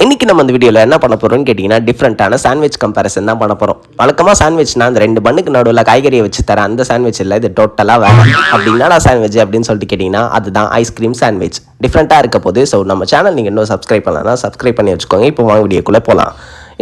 இன்னைக்கு நம்ம இந்த வீடியோவில் என்ன பண்ண போகிறோம்னு கேட்டிங்கன்னா டிஃப்ரெண்ட்டான சாண்ட்விச் கம்பேரிசன் தான் பண்ண போகிறோம். வழக்கமாக சாண்ட்விச்னா அந்த 2 பண்ணுக்கு நடுவில் காய்கறியை வச்சு தர அந்த சாண்ட்விச் இல்லை, இது டோட்டலாக வேறு. அப்படின்னா சாண்ட்விச் அப்படின்னு சொல்லிட்டு கேட்டிங்கன்னா அதுதான் ஐஸ்கிரீம் சாண்ட்விச். டிஃப்ரெண்ட்டாக இருக்க போது. ஸோ நம்ம சேனல் நீங்கள் இன்னும் சப்ஸ்கிரைப் பண்ணலன்னா சப்ஸ்கிரைப் பண்ணி வச்சுக்கோங்க. இப்போ வாங்க வீடியோக்குள்ளே போகலாம்.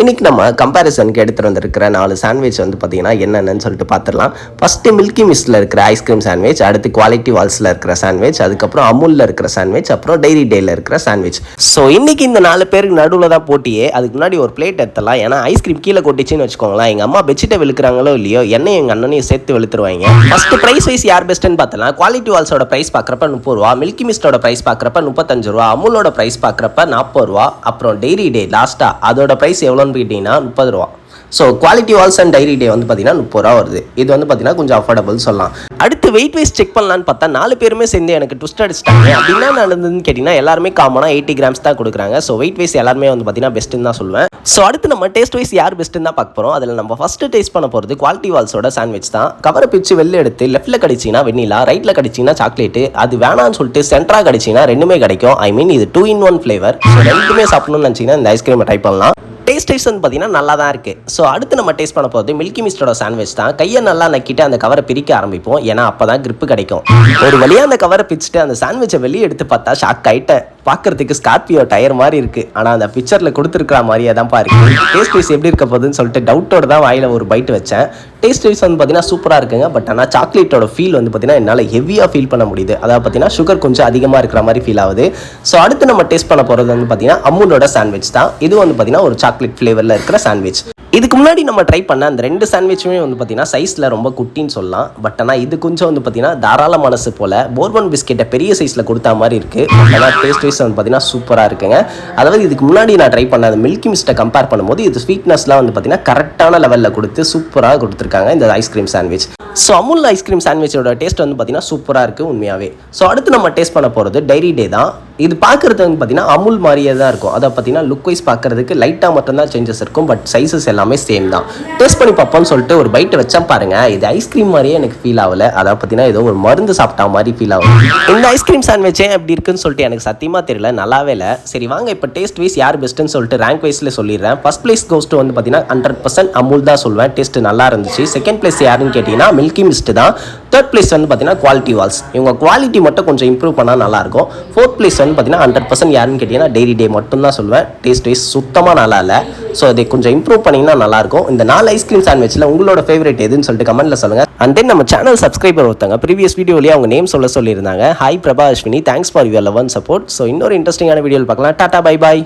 இன்றைக்கி நம்ம கம்பேரிசனுக்கு எடுத்துகிட்டு வந்திருக்கிற 4 சாண்ட்விச் வந்து பார்த்திங்கன்னா என்னென்னு சொல்லிட்டு பார்த்துடலாம். ஃபஸ்ட்டு மில்கி மிஸ்ட்டில் இருக்கிற ஐஸ்கிரீம் சாண்ட்விச், அடுத்து குவாலிட்டி வால்ஸில் இருக்கிற சாண்ட்விச், அதுக்கப்புறம் அமுலில் இருக்கிற சாண்ட்விச், அப்புறம் டைரி டேயில் இருக்கிற சாண்ட்விச். ஸோ இன்றைக்கி இந்த 4 பேருக்கு நடுவில் தான் போட்டியே. அதுக்கு முன்னாடி ஒரு பிளேட் எடுத்துடலாம். ஏன்னா ஐஸ்கிரீம் கீழே கொட்டிச்சின்னு வச்சுக்கோங்களேன், எங்கள் அம்மா பெட்ஷீட்டை விழுக்கிறாங்களோ இல்லையோ என்னையும் எங்கள் அண்ணனையும் சேர்த்து வெளுத்துருவாங்க. ஃபஸ்ட்டு ப்ரைஸ் வைஸ் யார் பெஸ்ட்டுன்னு பார்த்தலாம். குவாலிட்டி வால்ஸோட ப்ரைஸ் பார்க்குறப்ப 30 ரூபா, மில்கி மிஸ்ட்டோட ப்ரைஸ் பார்க்குறப்ப 35 ரூபா, அமுலோட ப்ரைஸ் பார்க்குறப்ப 40 ரூபா, அப்புறம் டைரி டே லாஸ்ட்டாக அதோட ப்ரைஸ் எவ்வளோன்னு கேட்டிங்கன்னா 30 ரூபா. So Kwality Walls and Dairy Day வந்து பார்த்தீங்கன்னா 30 ரூபா வருது. இது வந்து பார்த்தீங்கன்னா கொஞ்சம் அஃபோர்டபுள் சொல்லலாம். அடுத்து வெயிட் வைஸ் செக் பண்ணலான்னு பார்த்தா 4 பேருமே சேர்ந்து எனக்கு ட்விஸ்ட் அடிச்சிட்டாங்க. அப்படின்னா நடந்ததுன்னு கேட்டிங்கன்னா எல்லாருமே காமனாக 80 கிராம்ஸ் தான் கொடுக்குறாங்க. ஸோ வெயிட் வைஸ் எல்லாருமே வந்து பார்த்தீங்கன்னா பெஸ்ட்டுன்னு தான் சொல்லுவேன். ஸோ அடுத்து நம்ம டேஸ்ட் வைஸ் யார் பெஸ்ட்டுன்னு தான் பார்க்க போகிறோம். அதில் நம்ம ஃபஸ்ட்டு டேஸ்ட் பண்ண போகிறது குவாலிட்டி வால்ஸோட சாண்ட்விச் தான். கவரை பிச்சு வெளில எடுத்து லெஃப்ட்டில் கடிச்சிங்கன்னா வெண்ணிலா, ரைட்டில் கடிச்சிங்கன்னா சாக்லேட்டு, அது வேணான்னு சொல்லிட்டு சென்டராக கடிச்சிங்கன்னா ரெண்டுமே கிடைக்கும். ஐ மீன் இது 2-in-1 ஃப்ளேவர். ஸோ ரெண்டுமே சாப்பிடணும்னு நினச்சிங்கன்னா இந்த ஐஸ்கிரீமை ட்ரை பண்ணலாம். டேஸ்ட் வைஸ் வந்து பார்த்தீங்கன்னா நல்லா தான் இருக்குது. ஸோ அடுத்து நம்ம டேஸ்ட் பண்ண போகிறது மில்கி மிஸ்ட்டோட சாண்ட்விச் தான். கையை நல்லா நக்கிட்டு அந்த கவரை பிரிக்க ஆரம்பிப்போம். ஏன்னா அப்போ தான் கிரிப்பு கிடைக்கும். ஒரு வழியாக அந்த கவரை பிரிச்சுட்டு அந்த சாண்ட்விச்சை வெளியே எடுத்து பார்த்தா ஷாக் ஆகிட்டேன். பார்க்குறதுக்கு ஸ்கார்பியோ டயர் மாதிரி இருக்குது, ஆனால் அந்த பிக்சரில் கொடுத்துருக்கிற மாதிரியே தான் பாருங்க. டேஸ்ட் வைஸ் எப்படி இருக்க போகுதுன்னு சொல்லிட்டு டவுட்டோட தான் வாயில் ஒரு பைட் வச்சேன். டேஸ்ட் வைஸ் வந்து பார்த்தீங்கன்னா சூப்பராக இருக்குங்க. பட் ஆனால் சாக்லேட்டோட ஃபீல் வந்து பார்த்தீங்கன்னா என்னால் ஹெவியாக ஃபீல் பண்ண முடியுது. அதாவது பார்த்தீங்கன்னா சுகர் கொஞ்சம் அதிகமாக இருக்கிற மாதிரி ஃபீல் ஆகுது. ஸோ அடுத்து நம்ம டேஸ்ட் பண்ண போகிறது வந்து பார்த்தீங்கன்னா அமுலோட சாண்ட்விச் தான். இது வந்து பார்த்தீங்கன்னா ஒரு சாக்லேட் ஃப்ளேவரில் இருக்கிற சாண்ட்விச். இதுக்கு முன்னாடி நம்ம ட்ரை பண்ண அந்த 2 சாண்ட்விச்சுமே வந்து பார்த்தீங்கன்னா சைஸில் ரொம்ப குட்டின்னு சொல்லலாம். பட் ஆனால் இது கொஞ்சம் வந்து பார்த்தீங்கன்னா தாராள மனசு போல் போர்பன் பிஸ்கெட்டை பெரிய சைஸில் கொடுத்தா மாதிரி இருக்குது. ஆனால் டேஸ்ட் வைஸ் வந்து பார்த்தீங்கன்னா சூப்பராக இருக்குங்க. அதாவது இதுக்கு முன்னாடி நான் ட்ரை பண்ண அந்த மில்கி மிஸ்ட்டை கம்பேர் பண்ணும்போது இது ஸ்வீட்னஸ்லாம் வந்து பார்த்தீங்கன்னா கரெக்டான லெவலில் கொடுத்து சூப்பராக கொடுத்துருக்காங்க இந்த ice cream sandwich. So Amul ice cream சாண்ட்விச்சோட டேஸ்ட் வந்து பார்த்தீங்கன்னா சூப்பராக இருக்குது உண்மையாகவே. ஸோ அடுத்து நம்ம டேஸ்ட் பண்ண போகிறது டைரி டே தான். இது பார்க்குறது வந்து பார்த்தீங்கன்னா அமுல் மாதிரியே தான் இருக்கும். அதை பார்த்தீங்கன்னா லுக் வைஸ் பார்க்குறதுக்கு லைட்டாக மட்டும்தான் சேஞ்சஸ் இருக்கும். பட் சைஸஸ் எல்லாமே சேம் தான். டேஸ்ட் பண்ணி பார்ப்போம்னு சொல்லிட்டு ஒரு பைட்டு வச்சேன் பாருங்க, இது ஐஸ்கிரீம் மாதிரியே எனக்கு ஃபீல் ஆகலை. அதை பார்த்தீங்கன்னா ஏதோ ஒரு மருந்து சாப்பிட்டா மாதிரி ஃபீல் ஆகும். இந்த ஐஸ்கிரீம் சாண்ட்விச்சே எப்படி இருக்குன்னு சொல்லிட்டு எனக்கு சத்தியமாக தெரியல, நல்லாவே இல்லை. சரி வாங்க இப்போ டேஸ்ட் வைஸ் யார் பெஸ்ட்டுன்னு சொல்லிட்டு ரேங்க் வைஸில் சொல்லிடுறேன். ஃபர்ஸ்ட் பிளேஸ் கோஸ்ட்டு வந்து பார்த்தீங்கன்னா 100% அமுல் தான் சொல்லுவேன். டேஸ்ட் நல்லா இருந்துச்சு. செகண்ட் பிளேஸ் யாருன்னு கேட்டிங்கன்னா மில்கி மிஸ்ட் தான். தேர்ட் பிளேஸ் வந்து பார்த்தீங்கன்னா குவாலிட்டி வால்ஸ். இவங்க குவாலிட்டி மட்டும் கொஞ்சம் இம்ப்ரூவ் பண்ணால் நல்லாயிருக்கும். ஃபோர்த் பிளேஸ் வந்து பார்த்தீங்கன்னா 100% யாருன்னு கேட்டிங்கன்னா டைரி டே மட்டும் தான் சொல்லுவேன். டேஸ்ட் வைஸ் சுத்தமாக நல்லா இல்லை. ஸோ இதை கொஞ்சம் இம்ப்ரூவ் பண்ணிங்கன்னா நல்லாயிருக்கும். இந்த 4 ஐஸ்கிரீம் சாண்ட்விச்சில் உங்களோட ஃபேவரட் எதுன்னு சொல்லிட்டு கமெண்ட்டில் சொல்லுங்கள். அண்ட் தென் நம்ம சேனல் சப்ஸ்கிரைபர் ஒருத்தங்க ப்ரீவியஸ் வீடியோலேயே அவங்க நேம் சொல்லியிருந்தாங்க. Hi Prabha Ashwini, thanks for your love and support. So இன்னொரு இன்ட்ரெஸ்டிங்கான வீடியோவில் பார்க்கலாம். Tata bye bye.